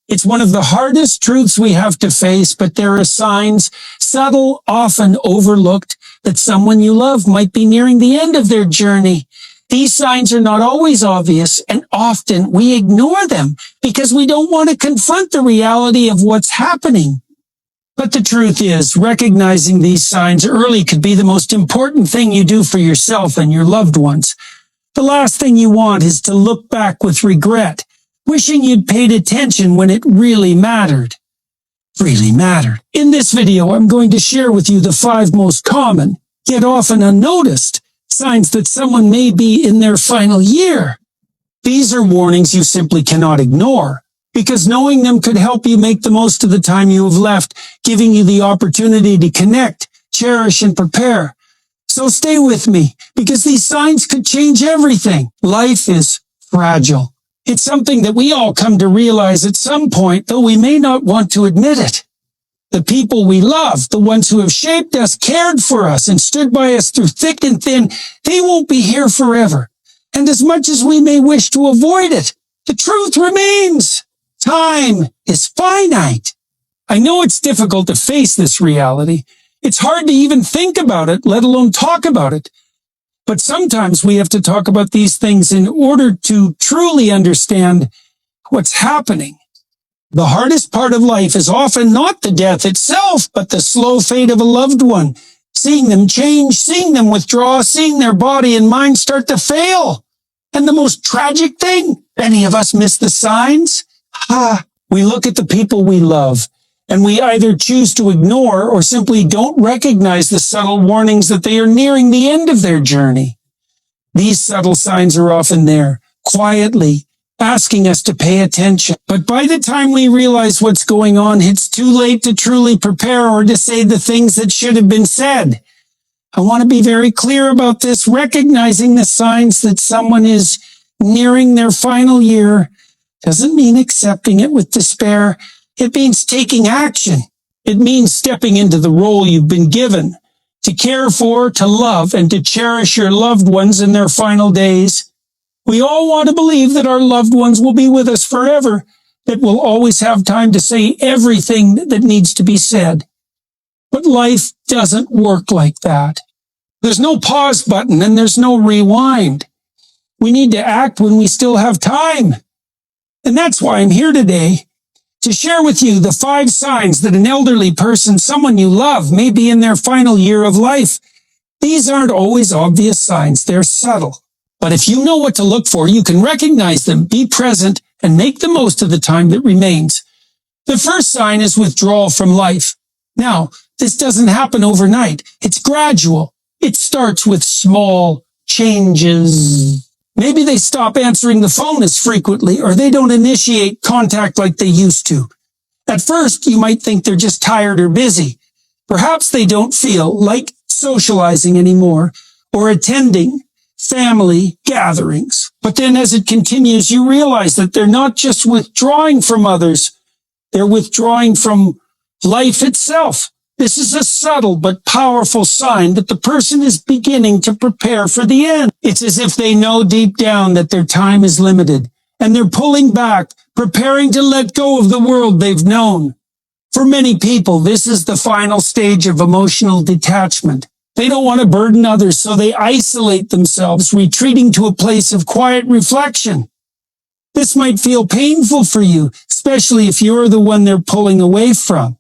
It's one of the hardest truths we have to face, but there are signs, subtle, often overlooked, that someone you love might be nearing the end of their journey. These signs are not always obvious, and often we ignore them because we don't want to confront the reality of what's happening. But the truth is, recognizing these signs early could be the most important thing you do for yourself and your loved ones. The last thing you want is to look back with regret, wishing you'd paid attention when it really mattered. In this video, I'm going to share with you the 5 most common, yet often unnoticed, signs that someone may be in their final year. These are warnings you simply cannot ignore, because knowing them could help you make the most of the time you have left, giving you the opportunity to connect, cherish, and prepare. So stay with me, because these signs could change everything. Life is fragile. It's something that we all come to realize at some point, though we may not want to admit it. The people we love, the ones who have shaped us, cared for us, and stood by us through thick and thin, they won't be here forever. And as much as we may wish to avoid it, the truth remains. Time is finite. I know it's difficult to face this reality. It's hard to even think about it, let alone talk about it. But sometimes we have to talk about these things in order to truly understand what's happening. The hardest part of life is often not the death itself, but the slow fate of a loved one. Seeing them change, seeing them withdraw, seeing their body and mind start to fail. And the most tragic thing, many of us miss the signs. We look at the people we love, and we either choose to ignore or simply don't recognize the subtle warnings that they are nearing the end of their journey. These subtle signs are often there, quietly, asking us to pay attention. But by the time we realize what's going on, it's too late to truly prepare or to say the things that should have been said. I want to be very clear about this. Recognizing the signs that someone is nearing their final year doesn't mean accepting it with despair. It means taking action. It means stepping into the role you've been given to care for, to love, and to cherish your loved ones in their final days. We all want to believe that our loved ones will be with us forever, that we'll always have time to say everything that needs to be said. But life doesn't work like that. There's no pause button and there's no rewind. We need to act when we still have time. And that's why I'm here today, to share with you the 5 signs that an elderly person, someone you love, may be in their final year of life. These aren't always obvious signs, they're subtle. But if you know what to look for, you can recognize them, be present, and make the most of the time that remains. The first sign is withdrawal from life. Now, this doesn't happen overnight. It's gradual. It starts with small changes. Maybe they stop answering the phone as frequently, or they don't initiate contact like they used to. At first, you might think they're just tired or busy. Perhaps they don't feel like socializing anymore or attending family gatherings. But then as it continues, you realize that they're not just withdrawing from others, they're withdrawing from life itself. This is a subtle but powerful sign that the person is beginning to prepare for the end. It's as if they know deep down that their time is limited, and they're pulling back, preparing to let go of the world they've known. For many people, this is the final stage of emotional detachment. They don't want to burden others, so they isolate themselves, retreating to a place of quiet reflection. This might feel painful for you, especially if you're the one they're pulling away from.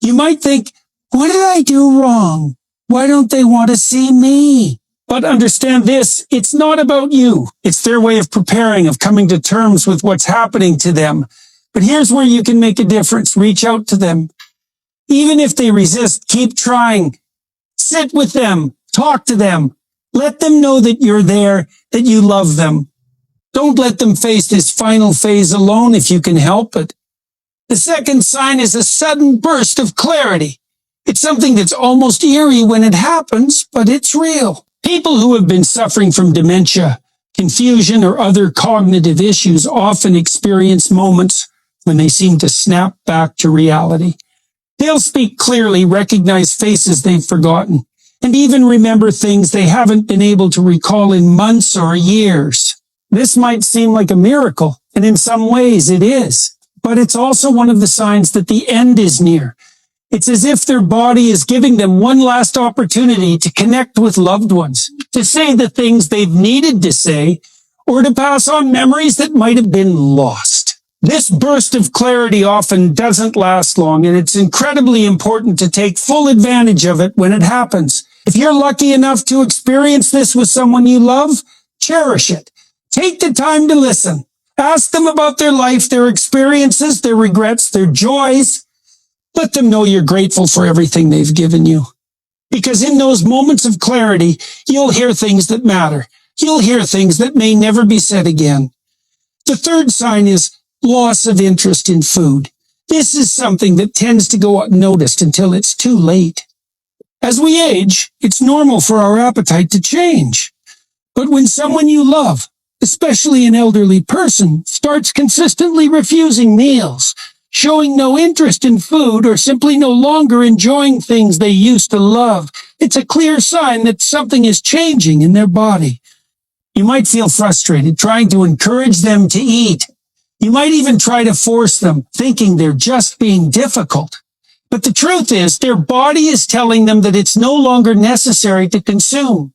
You might think, what did I do wrong? Why don't they want to see me? But understand this, it's not about you. It's their way of preparing, of coming to terms with what's happening to them. But here's where you can make a difference. Reach out to them. Even if they resist, keep trying. Sit with them. Talk to them. Let them know that you're there, that you love them. Don't let them face this final phase alone if you can help it. The second sign is a sudden burst of clarity. It's something that's almost eerie when it happens, but it's real. People who have been suffering from dementia, confusion, or other cognitive issues often experience moments when they seem to snap back to reality. They'll speak clearly, recognize faces they've forgotten, and even remember things they haven't been able to recall in months or years. This might seem like a miracle, and in some ways it is. but it's also one of the signs that the end is near. It's as if their body is giving them one last opportunity to connect with loved ones, to say the things they've needed to say, or to pass on memories that might have been lost. This burst of clarity often doesn't last long, and it's incredibly important to take full advantage of it when it happens. If you're lucky enough to experience this with someone you love, cherish it. Take the time to listen. Ask them about their life, their experiences, their regrets, their joys. Let them know you're grateful for everything they've given you. Because in those moments of clarity, you'll hear things that matter. You'll hear things that may never be said again. The third sign is loss of interest in food. This is something that tends to go unnoticed until it's too late. As we age, it's normal for our appetite to change. But when someone you love, especially an elderly person, starts consistently refusing meals, showing no interest in food, or simply no longer enjoying things they used to love, it's a clear sign that something is changing in their body. You might feel frustrated trying to encourage them to eat. You might even try to force them, thinking they're just being difficult. But the truth is, their body is telling them that it's no longer necessary to consume.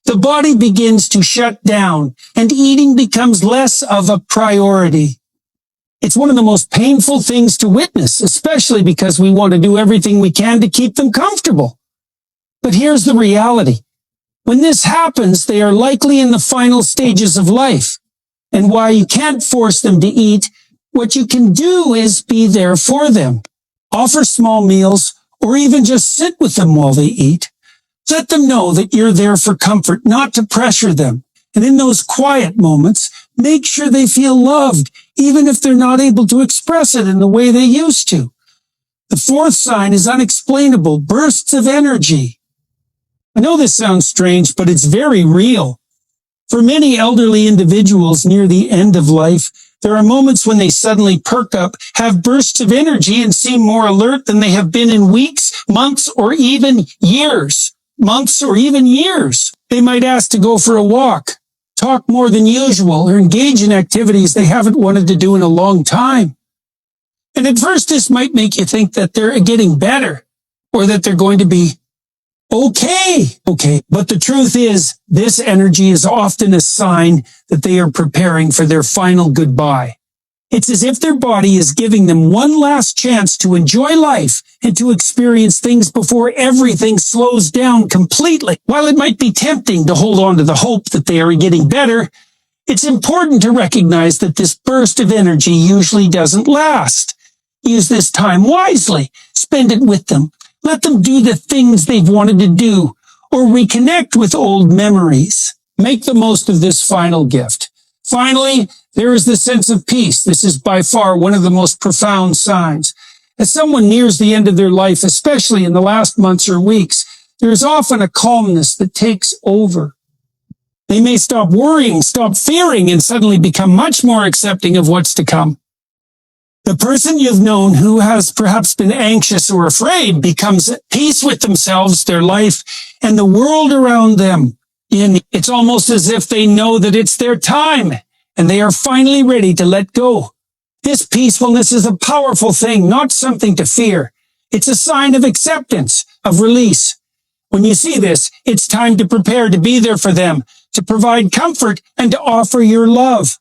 The body begins to shut down, and eating becomes less of a priority. It's one of the most painful things to witness, especially because we want to do everything we can to keep them comfortable. But here's the reality. When this happens, they are likely in the final stages of life. And while you can't force them to eat, what you can do is be there for them. Offer small meals, or even just sit with them while they eat. Let them know that you're there for comfort, not to pressure them. And in those quiet moments, make sure they feel loved, even if they're not able to express it in the way they used to. The fourth sign is unexplainable bursts of energy. I know this sounds strange, but it's very real. For many elderly individuals near the end of life, there are moments when they suddenly perk up, have bursts of energy, and seem more alert than they have been in weeks, months, or even years. They might ask to go for a walk, talk more than usual, or engage in activities they haven't wanted to do in a long time. And at first, this might make you think that they're getting better, or that they're going to be okay. But the truth is, this energy is often a sign that they are preparing for their final goodbye. It's as if their body is giving them one last chance to enjoy life and to experience things before everything slows down completely. While it might be tempting to hold on to the hope that they are getting better, it's important to recognize that this burst of energy usually doesn't last. Use this time wisely. Spend it with them. Let them do the things they've wanted to do, or reconnect with old memories. Make the most of this final gift. Finally, there is the sense of peace. This is by far one of the most profound signs. As someone nears the end of their life, especially in the last months or weeks, there is often a calmness that takes over. They may stop worrying, stop fearing, and suddenly become much more accepting of what's to come. The person you've known who has perhaps been anxious or afraid becomes at peace with themselves, their life, and the world around them. It's almost as if they know that it's their time, and they are finally ready to let go. This peacefulness is a powerful thing, not something to fear. It's a sign of acceptance, of release. When you see this, it's time to prepare to be there for them, to provide comfort, and to offer your love.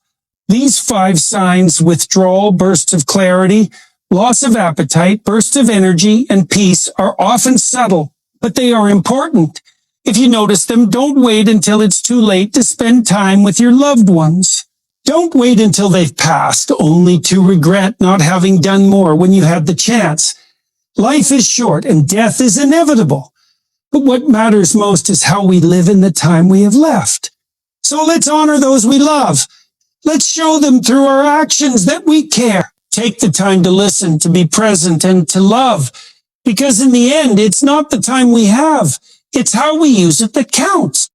These 5 signs, withdrawal, bursts of clarity, loss of appetite, bursts of energy, and peace, are often subtle, but they are important. If you notice them, don't wait until it's too late to spend time with your loved ones. Don't wait until they've passed, only to regret not having done more when you had the chance. Life is short and death is inevitable. But what matters most is how we live in the time we have left. So let's honor those we love. Let's show them through our actions that we care. Take the time to listen, to be present, and to love. Because in the end, it's not the time we have. It's how we use it that counts.